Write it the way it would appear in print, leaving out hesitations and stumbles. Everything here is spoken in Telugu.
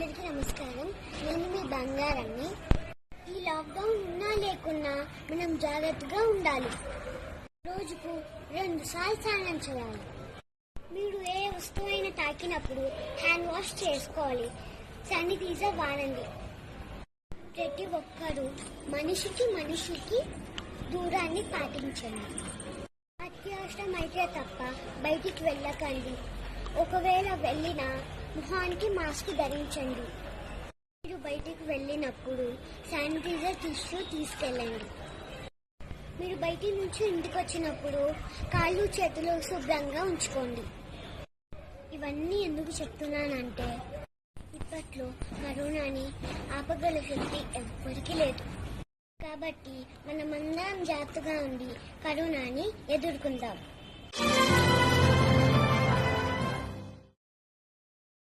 అందరికీ నమస్కారం. నేను మీ బంగారాన్ని. ఈ లాక్డౌన్ ఉన్నా లేకున్నా మనం జాగ్రత్తగా ఉండాలి. రోజుకు 2 సార్లు స్నానం చేయాలి. మీరు ఏ వస్తువైనా తాకినప్పుడు హ్యాండ్ వాష్ చేసుకోవాలి. శానిటైజర్ వాడండి. ప్రతి ఒక్కరూ మనిషికి దూరాన్ని పాటించండి. అత్యవసరమైతే తప్ప బయటికి వెళ్ళకండి. ఒకవేళ వెళ్ళినా ముఖానికి మాస్క్ ధరించండి. మీరు బయటికి వెళ్ళినప్పుడు శానిటైజర్ తీసుకెళ్ళండి. మీరు బయటి నుంచి ఇంటికి వచ్చినప్పుడు కాళ్ళు చేతులు శుభ్రంగా ఉంచుకోండి. ఇవన్నీ ఎందుకు చెప్తున్నానంటే ఇప్పట్లో కరోనాని ఆపగల శక్తి ఎవ్వరికీ లేదు. కాబట్టి మనమందరం జాగ్రత్తగా ఉండి కరోనాని ఎదుర్కొందాం.